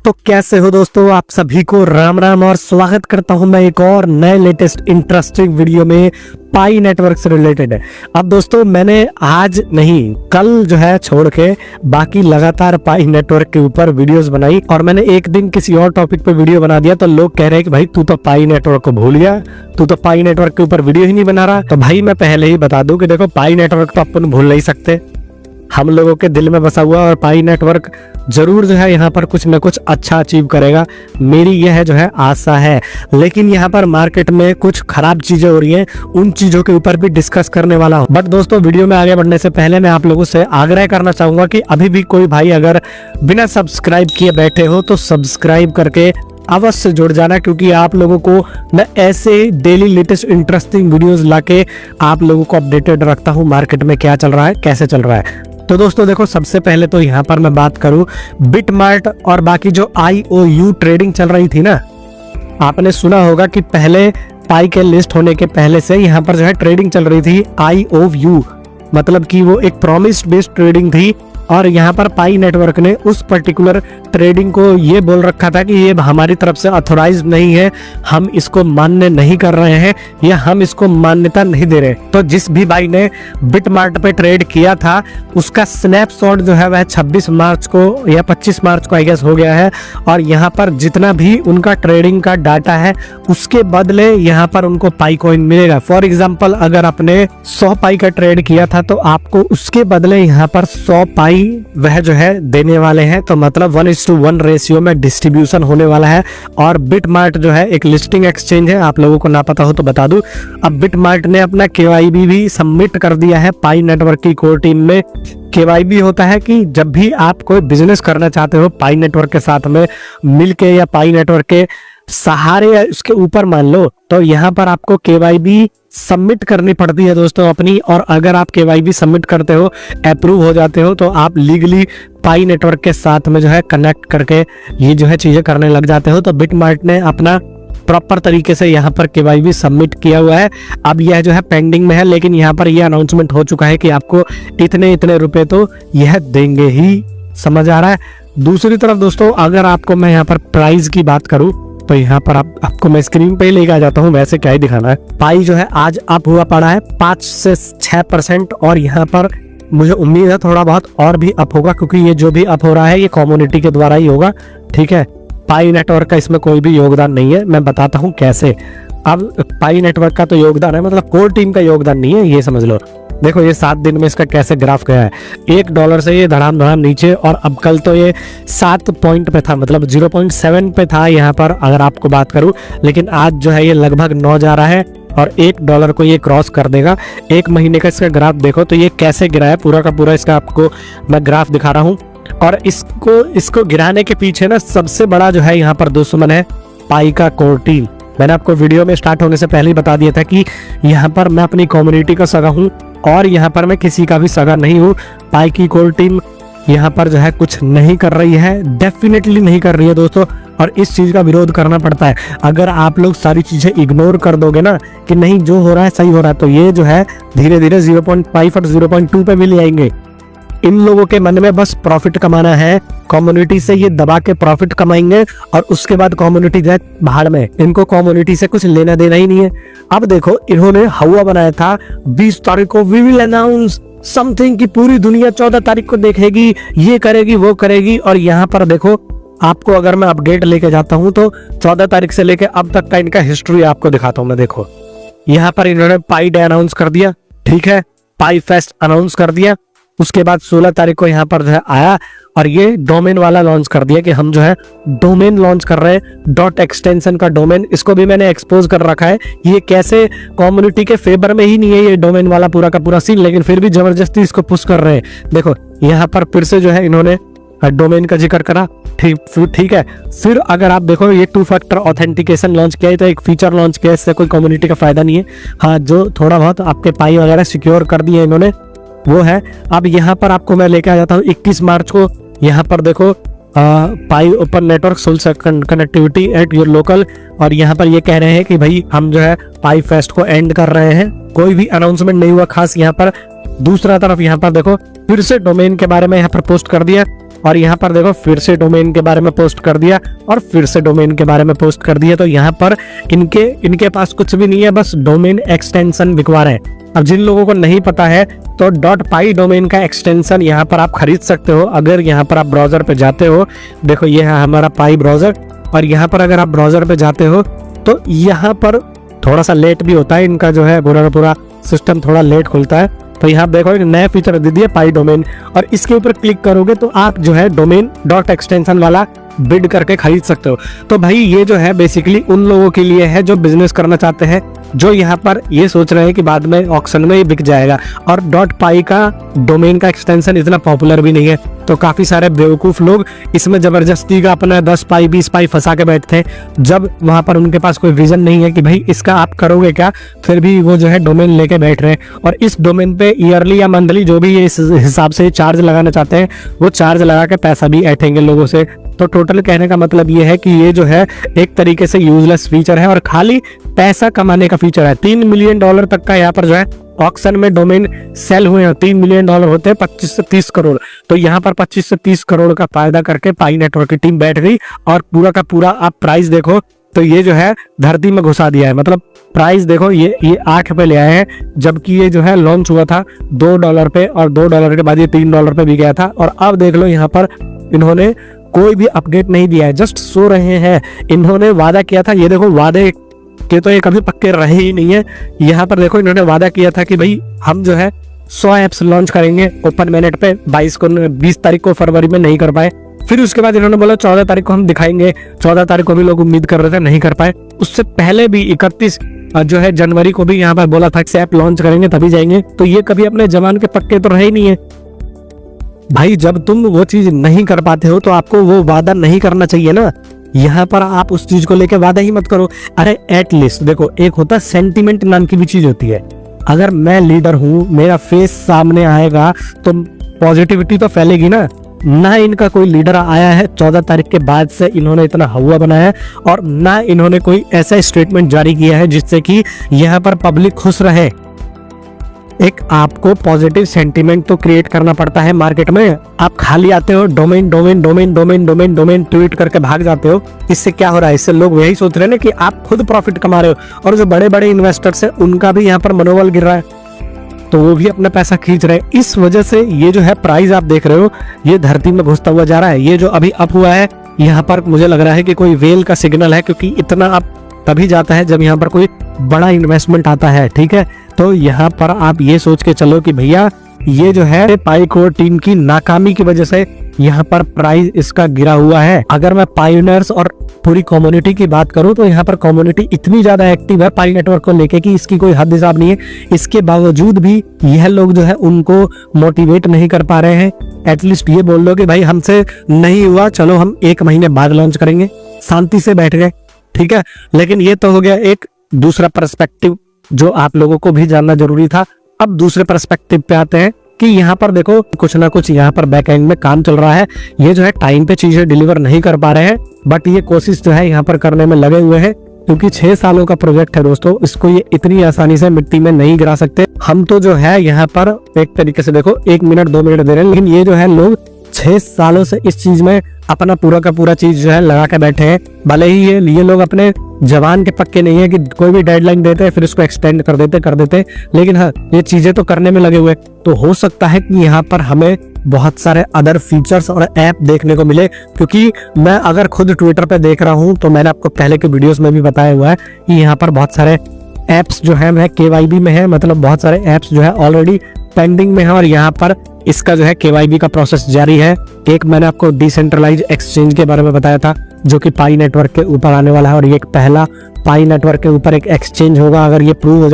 तो कैसे हो दोस्तों, आप सभी को राम राम और स्वागत करता हूं मैं एक और नए लेटेस्ट इंटरेस्टिंग वीडियो में पाई नेटवर्क से रिलेटेड है। अब दोस्तों मैंने आज नहीं कल जो है छोड़ के बाकी लगातार पाई नेटवर्क के ऊपर वीडियोस बनाई और मैंने एक दिन किसी और टॉपिक पे वीडियो बना दिया तो लोग कह रहे हैं कि भाई तू तो पाई नेटवर्क को भूल गया, तू तो पाई नेटवर्क के ऊपर वीडियो ही नहीं बना रहा। तो भाई मैं पहले ही बता दूं कि देखो पाई नेटवर्क तो अपन भूल नहीं सकते, हम लोगों के दिल में बसा हुआ और पाई नेटवर्क जरूर जो है यहाँ पर कुछ न कुछ अच्छा अचीव करेगा, मेरी यह जो है आशा है। लेकिन यहाँ पर मार्केट में कुछ खराब चीजें हो रही हैं, उन चीजों के ऊपर भी डिस्कस करने वाला हूँ। बट दोस्तों वीडियो में आगे बढ़ने से पहले मैं आप लोगों से आग्रह करना चाहूंगा कि अभी भी कोई भाई अगर बिना सब्सक्राइब किए बैठे हो तो सब्सक्राइब करके अवश्य जुड़ जाना, क्योंकि आप लोगों को मैं ऐसे डेली लेटेस्ट इंटरेस्टिंग वीडियोस लाके आप लोगों को अपडेटेड रखता हूँ मार्केट में क्या चल रहा है, कैसे चल रहा है। तो दोस्तों देखो, सबसे पहले तो यहाँ पर मैं बात करूं बिटमार्ट और बाकी जो IOU ट्रेडिंग चल रही थी ना, आपने सुना होगा कि पहले पाई के लिस्ट होने के पहले से यहाँ पर जो है ट्रेडिंग चल रही थी IOU, मतलब कि वो एक प्रॉमिस बेस्ड ट्रेडिंग थी। और यहाँ पर पाई नेटवर्क ने उस पर्टिकुलर ट्रेडिंग को ये बोल रखा था कि ये हमारी तरफ से ऑथोराइज्ड नहीं है, हम इसको मान्य नहीं कर रहे हैं या हम इसको मान्यता नहीं दे रहे। तो जिस भी भाई ने बिटमार्ट पे ट्रेड किया था उसका स्नैपशॉट जो है वह 26 मार्च को या 25 मार्च को आई गेस हो गया है। और यहाँ पर जितना भी उनका ट्रेडिंग का डाटा है उसके बदले यहाँ पर उनको पाई कॉइन मिलेगा। फॉर एग्जाम्पल अगर आपने 100 पाई का ट्रेड किया था तो आपको उसके बदले यहाँ पर 100 पाई वह जो है देने वाले हैं। तो मतलब 1:1 रेशियो में डिस्ट्रीब्यूशन होने वाला है। और बिटमार्ट जो है एक लिस्टिंग एक्सचेंज है, आप लोगों को ना पता हो तो बता दूं। अब बिटमार्ट ने अपना KYB भी सबमिट कर दिया है पाई नेटवर्क की कोर टीम में। KYB होता है कि जब भी आप कोई बिजनेस करना चाहते हो पाई नेटवर्क के साथ में मिलके या पाई नेटवर्क के सहारे या उसके ऊपर मान लो, तो यहाँ पर आपको KYB सबमिट करनी पड़ती है दोस्तों अपनी। और अगर आप KYB सबमिट करते हो, अप्रूव हो जाते हो, तो आप लीगली पाई नेटवर्क के साथ में जो है कनेक्ट करके ये जो है चीजें करने लग जाते हो। तो बिटमार्ट ने अपना प्रॉपर तरीके से यहाँ पर KYB सबमिट किया हुआ है। अब यह जो है पेंडिंग में है, लेकिन यहाँ पर यह अनाउंसमेंट हो चुका है कि आपको इतने इतने रुपए तो यह देंगे ही, समझ आ रहा है। दूसरी तरफ दोस्तों अगर आपको मैं यहाँ पर प्राइस की बात करूँ तो यहाँ पर आपको मैं स्क्रीन पे ही लेके आ जाता हूँ, वैसे क्या ही दिखाना है। पाई जो है आज अप हुआ पड़ा है 5 से 6% और यहाँ पर मुझे उम्मीद है थोड़ा बहुत और भी अप होगा, क्योंकि ये जो भी अप हो रहा है ये कम्युनिटी के द्वारा ही होगा, ठीक है। पाई नेटवर्क का इसमें कोई भी योगदान नहीं है, मैं बताता हूँ कैसे। अब पाई नेटवर्क का तो योगदान है, मतलब कोर टीम का योगदान नहीं है, ये समझ लो। देखो ये 7 दिन में इसका कैसे ग्राफ गया है, $1 से ये धड़ाम धड़ाम नीचे। और अब कल तो ये 7 पॉइंट पे था, मतलब 0.7 पे था यहाँ पर अगर आपको बात करूं, लेकिन आज जो है ये लगभग 9 जा रहा है और $1 को ये क्रॉस कर देगा। एक महीने का इसका ग्राफ देखो तो ये कैसे गिरा है, पूरा का पूरा इसका आपको मैं ग्राफ दिखा रहा हूँ। और इसको गिराने के पीछे ना सबसे बड़ा जो है यहाँ पर दुश्मन है पाई का कोर टीम। मैंने आपको वीडियो में स्टार्ट होने से पहले ही बता दिया था कि यहाँ पर मैं अपनी कम्युनिटी का सगा हूँ और यहाँ पर मैं किसी का भी सगा नहीं हूँ। पाई की कोर टीम यहाँ पर जो है कुछ नहीं कर रही है, डेफिनेटली नहीं कर रही है दोस्तों। और इस चीज का विरोध करना पड़ता है। अगर आप लोग सारी चीजें इग्नोर कर दोगे ना कि नहीं जो हो रहा है सही हो रहा है, तो ये जो है धीरे धीरे 0.5 और 0.2 पे भी ले आएंगे। इन लोगों के मन में बस प्रॉफिट कमाना है, कम्युनिटी से ये दबा के प्रॉफिट कमाएंगे और उसके बाद कम्युनिटी जाए भाड़ में, इनको कम्युनिटी से कुछ लेना देना ही नहीं है। अब देखो इन्होंने हवा बनाया था 20 तारीख को वी विल अनाउंस समथिंग की पूरी दुनिया 14 तारीख को देखेगी, ये करेगी वो करेगी। और यहाँ पर देखो आपको अगर मैं अपडेट लेके जाता हूँ तो 14 तारीख से लेके अब तक का इनका हिस्ट्री आपको दिखाता हूँ मैं। देखो यहाँ पर इन्होंने पाई डे अनाउंस कर दिया, ठीक है, पाई फेस्ट अनाउंस कर दिया। उसके बाद 16 तारीख को यहाँ पर जो है आया और ये डोमेन वाला लॉन्च कर दिया कि हम जो है डोमेन लॉन्च कर रहे हैं, डॉट एक्सटेंशन का डोमेन। इसको भी मैंने एक्सपोज कर रखा है, ये कैसे कम्युनिटी के फेवर में ही नहीं है ये डोमेन वाला पूरा का पूरा सीन, लेकिन फिर भी जबरदस्ती इसको पुश कर रहे हैं। देखो यहाँ पर फिर से जो है इन्होंने डोमेन का जिक्र करा, ठीक है। फिर अगर आप देखो ये 2 फैक्टर ऑथेंटिकेशन लॉन्च किया है, तो एक फीचर लॉन्च किया, इससे कोई कम्युनिटी का फायदा नहीं है। हाँ, जो थोड़ा बहुत आपके पाई वगैरह सिक्योर कर दिए इन्होंने वो है। अब यहाँ पर आपको मैं लेके आ जाता हूँ 21 मार्च को। यहाँ पर देखो Pi open network full connectivity at your local, और यहाँ पर ये कह रहे हैं कि भाई हम जो है पाई फेस्ट को एंड कर रहे हैं। कोई भी अनाउंसमेंट नहीं हुआ खास यहाँ पर। दूसरा तरफ यहाँ पर देखो फिर से डोमेन के बारे में यहाँ पर पोस्ट कर दिया और यहाँ पर देखो फिर से डोमेन के बारे में पोस्ट कर दिया और फिर से डोमेन के बारे में पोस्ट कर दिया। तो यहाँ पर इनके पास कुछ भी नहीं है, बस डोमेन एक्सटेंशन बिकवा रहे हैं। अब जिन लोगों को नहीं पता है तो .py डोमेन का एक्सटेंशन यहाँ पर आप खरीद सकते हो। अगर यहाँ पर आप ब्राउजर पे जाते हो, देखो ये है हमारा पाई ब्राउजर, और यहाँ पर अगर आप ब्राउजर पे जाते हो तो यहाँ पर थोड़ा सा लेट भी होता है, इनका जो है पूरा सिस्टम थोड़ा लेट खुलता है। तो यहाँ देखो एक नया फीचर दे दिया पाई डोमेन, और इसके ऊपर क्लिक करोगे तो आप जो है डोमेन डॉट एक्सटेंशन वाला बिड करके खरीद सकते हो। तो भाई ये जो है बेसिकली उन लोगों के लिए है जो बिजनेस करना चाहते हैं, जो यहाँ पर ये सोच रहे हैं कि बाद में ऑक्शन में ही बिक जाएगा। और .py का डोमेन का एक्सटेंशन इतना पॉपुलर भी नहीं है, तो काफी सारे बेवकूफ लोग इसमें जबरदस्ती का अपना 10 पाई 20 पाई फंसा के बैठते हैं, जब वहां पर उनके पास कोई विजन नहीं है कि भाई इसका आप करोगे क्या, फिर भी वो जो है डोमेन लेके बैठ रहे हैं। और इस डोमेन पे ईयरली या मंथली जो भी ये इस हिसाब से चार्ज लगाना चाहते हैं, वो चार्ज लगा के पैसा भी ऐंठेंगे लोगों से। तो टोटल कहने का मतलब ये है कि ये जो है एक तरीके से यूजलेस फीचर है और खाली पैसा कमाने का फीचर है। $3 मिलियन तक का यहाँ पर जो है ऑक्शन में डोमेन सेल हुए हैं। $3 मिलियन होते हैं 25 से 30 करोड़। तो यहाँ पर 25 से 30 करोड़ का फायदा करके पाई नेटवर्क की टीम बैठ गई, और पूरा का पूरा आप प्राइस देखो तो ये जो है धरती में घुसा दिया है। मतलब प्राइस देखो ये 8 पे ले आए हैं, जबकि ये जो है लॉन्च हुआ था $2 पे, और $2 के बाद ये $3 पे भी गया था। और अब देख लो यहाँ पर इन्होंने कोई भी अपडेट नहीं दिया है, जस्ट सो रहे हैं। इन्होंने वादा किया था, ये देखो वादे के तो ये कभी पक्के रहे ही नहीं है। यहाँ पर देखो इन्होंने वादा किया था कि भाई हम जो है 100 ऐप्स लॉन्च करेंगे ओपन मैनेट पे, 20 तारीख को फरवरी में नहीं कर पाए। फिर उसके बाद इन्होंने बोला 14 तारीख को हम दिखाएंगे। 14 तारीख को भी लोग उम्मीद कर रहे थे, नहीं कर पाए। उससे पहले भी 31 जो है जनवरी को भी यहाँ पर बोला था कि ऐप लॉन्च करेंगे तभी जाएंगे। तो ये कभी अपने जवान के पक्के तो रहे ही नहीं है भाई। जब तुम वो चीज नहीं कर पाते हो तो आपको वो वादा नहीं करना चाहिए ना। यहाँ पर आप उस चीज को लेके वादा ही मत करो। अरे एटलीस्ट देखो, एक होता है सेंटिमेंट नाम की भी चीज होती है। अगर मैं लीडर हूँ, मेरा फेस सामने आएगा तो पॉजिटिविटी तो फैलेगी ना इनका कोई लीडर आया है 14 तारीख के बाद से इन्होंने इतना हवा बनाया है, और ना इन्होंने कोई ऐसा स्टेटमेंट जारी किया है जिससे कि यहाँ पर पब्लिक खुश रहे। एक आपको पॉजिटिव सेंटीमेंट तो क्रिएट करना पड़ता है मार्केट में। आप खाली आते हो domain domain domain domain domain domain tweet करके भाग जाते हो। इससे क्या हो रहा है? इससे लोग यही सोच रहे हैं ना कि आप खुद प्रॉफिट कमा रहे हो, और जो बड़े बड़े इन्वेस्टर्स हैं उनका भी यहाँ पर मनोबल गिर रहा है, तो वो भी अपना पैसा खींच रहे हैं। इस वजह से ये जो है प्राइस आप देख रहे हो ये धरती में घुसता हुआ जा रहा है। ये जो अभी अप हुआ है यहाँ पर मुझे लग रहा है कि कोई वेल का सिग्नल है, क्योंकि इतना अप तभी जाता है जब यहाँ पर कोई बड़ा इन्वेस्टमेंट आता है। ठीक है, तो यहाँ पर आप ये सोच के चलो कि भैया ये जो है पाई कोर टीम की नाकामी की वजह से यहाँ पर प्राइस इसका गिरा हुआ है। अगर मैं पायोनियर्स और पूरी कम्युनिटी की बात करूं तो यहाँ पर कम्युनिटी इतनी ज्यादा एक्टिव है पाई नेटवर्क को लेके कि इसकी कोई हद हिसाब नहीं है। इसके बावजूद भी यह लोग जो है उनको मोटिवेट नहीं कर पा रहे हैं। एटलीस्ट ये बोल लो कि भाई हमसे नहीं हुआ, चलो हम 1 महीने बाद लॉन्च करेंगे, शांति से बैठ गए। ठीक है, लेकिन ये तो हो गया एक दूसरा पर्सपेक्टिव जो आप लोगों को भी जानना जरूरी था। अब दूसरे पर्सपेक्टिव पे आते हैं कि यहाँ पर देखो कुछ ना कुछ यहाँ पर बैक एंड में काम चल रहा है। ये जो है टाइम पे चीजें डिलीवर नहीं कर पा रहे हैं, बट ये कोशिश जो है यहाँ पर करने में लगे हुए हैं, क्योंकि 6 सालों का प्रोजेक्ट है दोस्तों। इसको ये इतनी आसानी से मिट्टी में नहीं गिरा सकते। हम तो जो है यहाँ पर एक तरीके से देखो 1 मिनट 2 मिनट दे रहे हैं, लेकिन ये जो है लोग 6 सालों से इस चीज में अपना पूरा का पूरा चीज जो है लगा के बैठे हैं। भले ही ये लोग अपने जवान के पक्के नहीं है कि कोई भी डेडलाइन देते हैं फिर उसको एक्सटेंड कर देते, लेकिन हाँ ये चीजें तो करने में लगे हुए। तो हो सकता है कि यहाँ पर हमें बहुत सारे अदर फीचर्स और ऐप देखने को मिले, क्योंकि मैं अगर खुद ट्विटर पे देख रहा हूँ तो मैंने आपको पहले के वीडियोस में भी बताया हुआ है कि यहाँ पर बहुत सारे एप्स जो है KYB में है, मतलब बहुत सारे एप्स जो है ऑलरेडी पेंडिंग में है, और यहाँ पर इसका जो है KYB का प्रोसेस जारी है। एक मैंने आपको डिसेंट्रलाइज एक्सचेंज के बारे में बताया था जो कि पाई नेटवर्क के ऊपर आने वाला है, और ये एक पहला पाई नेटवर्क के ऊपर एक एक्सचेंज होगा। अगर ये अप्रूव हो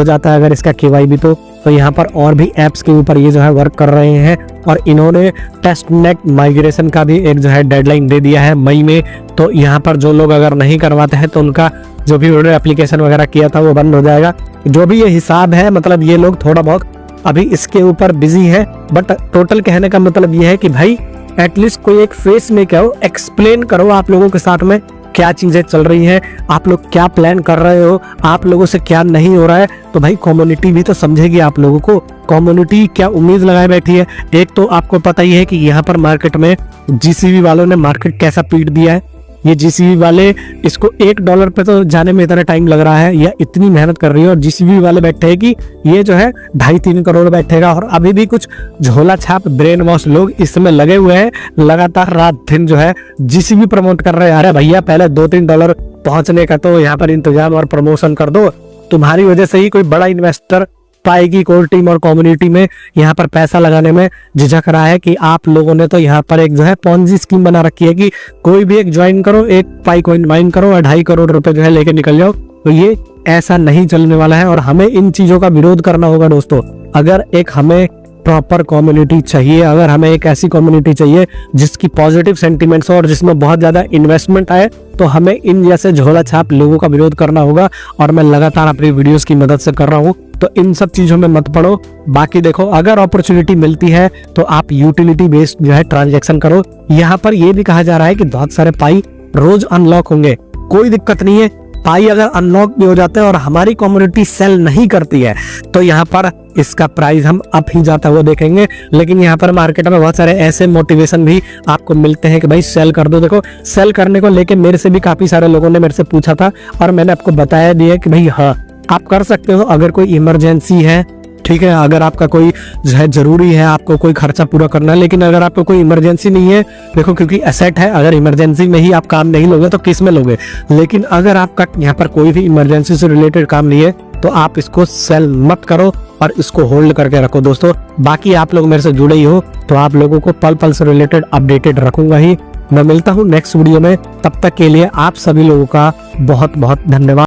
जाता है अगर इसका KYB तो यहाँ पर और भी एप्स के ऊपर ये जो है वर्क कर रहे हैं, और इन्होंने टेस्ट नेट माइग्रेशन का भी एक जो है डेडलाइन दे दिया है मई में। तो यहाँ पर जो लोग अगर नहीं करवाते हैं तो उनका जो भी उन्होंने एप्लीकेशन वगैरह किया था वो बंद हो जाएगा। जो भी ये हिसाब है, मतलब ये लोग थोड़ा बहुत अभी इसके ऊपर बिजी है, बट टोटल कहने का मतलब ये है कि भाई एटलीस्ट कोई एक फेस में क्या हो, एक्सप्लेन करो आप लोगों के साथ में क्या चीजें चल रही हैं, आप लोग क्या प्लान कर रहे हो, आप लोगों से क्या नहीं हो रहा है, तो भाई कम्युनिटी भी तो समझेगी आप लोगों को। कम्युनिटी क्या उम्मीद लगाए बैठी है। एक तो आपको पता ही है कि यहाँ पर मार्केट में जीसीबी वालों ने मार्केट कैसा पीट दिया है। ये जीसीबी वाले, इसको $1 पे तो जाने में इतना टाइम लग रहा है, या इतनी मेहनत कर रही है, और जीसीबी वाले बैठे हैं कि ये जो है 2.5-3 करोड़ बैठेगा। और अभी भी कुछ झोला छाप ब्रेन वॉश लोग इसमें लगे हुए हैं, लगातार रात दिन जो है जीसीबी प्रमोट कर रहे हैं। अरे भैया पहले $2-3 पहुंचने का तो यहाँ पर इंतजाम और प्रमोशन कर दो। तुम्हारी वजह से ही कोई बड़ा इन्वेस्टर पाएगी कोर टीम और कम्युनिटी में यहाँ पर पैसा लगाने में झिझक रहा है कि आप लोगों ने तो यहाँ पर एक जो है पॉन्जी स्कीम बना रखी है कि कोई भी एक ज्वाइन करो, एक पाई कॉइन माइन करो और 2.5 करोड़ रुपए जो है लेके निकल जाओ। तो ये ऐसा नहीं चलने वाला है और हमें इन चीजों का विरोध करना होगा दोस्तों। अगर एक हमें प्रॉपर कम्युनिटी चाहिए, अगर हमें एक ऐसी कम्युनिटी चाहिए जिसकी पॉजिटिव सेंटिमेंट्स हो और जिसमें बहुत ज्यादा इन्वेस्टमेंट आए, तो हमें इन जैसे झोला छाप लोगों का विरोध करना होगा। और मैं लगातार अपनी वीडियोस की मदद से कर रहा हूँ, तो इन सब चीजों में मत पड़ो। बाकी देखो, अगर अपॉर्चुनिटी मिलती है तो आप यूटिलिटी बेस्ड जो है ट्रांजैक्शन करो। यहाँ पर ये भी कहा जा रहा है कि बहुत सारे पाई रोज अनलॉक होंगे, कोई दिक्कत नहीं है। पाई अगर अनलॉक भी हो जाते हैं और हमारी कम्युनिटी सेल नहीं करती है, तो यहाँ पर इसका प्राइस हम अप ही जाता हुआ देखेंगे। लेकिन यहाँ पर मार्केट में बहुत सारे ऐसे मोटिवेशन भी आपको मिलते हैं कि भाई सेल कर दो। देखो, सेल करने को लेके मेरे से भी काफी सारे लोगों ने मेरे से पूछा था और मैंने आपको बताया दिया कि भाई हाँ, आप कर सकते हो अगर कोई इमरजेंसी है, ठीक है। अगर आपका कोई जो है जरूरी है, आपको कोई खर्चा पूरा करना है, लेकिन अगर आपको कोई इमरजेंसी नहीं है, देखो क्योंकि एसेट है, अगर इमरजेंसी में ही आप काम नहीं लोगे तो किस में लोगे। लेकिन अगर आपका यहाँ पर कोई भी इमरजेंसी से रिलेटेड काम नहीं है, तो आप इसको सेल मत करो और इसको होल्ड करके रखो दोस्तों। बाकी आप लोग मेरे से जुड़े ही हो, तो आप लोगों को पल पल से रिलेटेड अपडेटेड रखूंगा ही। मैं मिलता हूँ नेक्स्ट वीडियो में, तब तक के लिए आप सभी लोगों का बहुत बहुत धन्यवाद।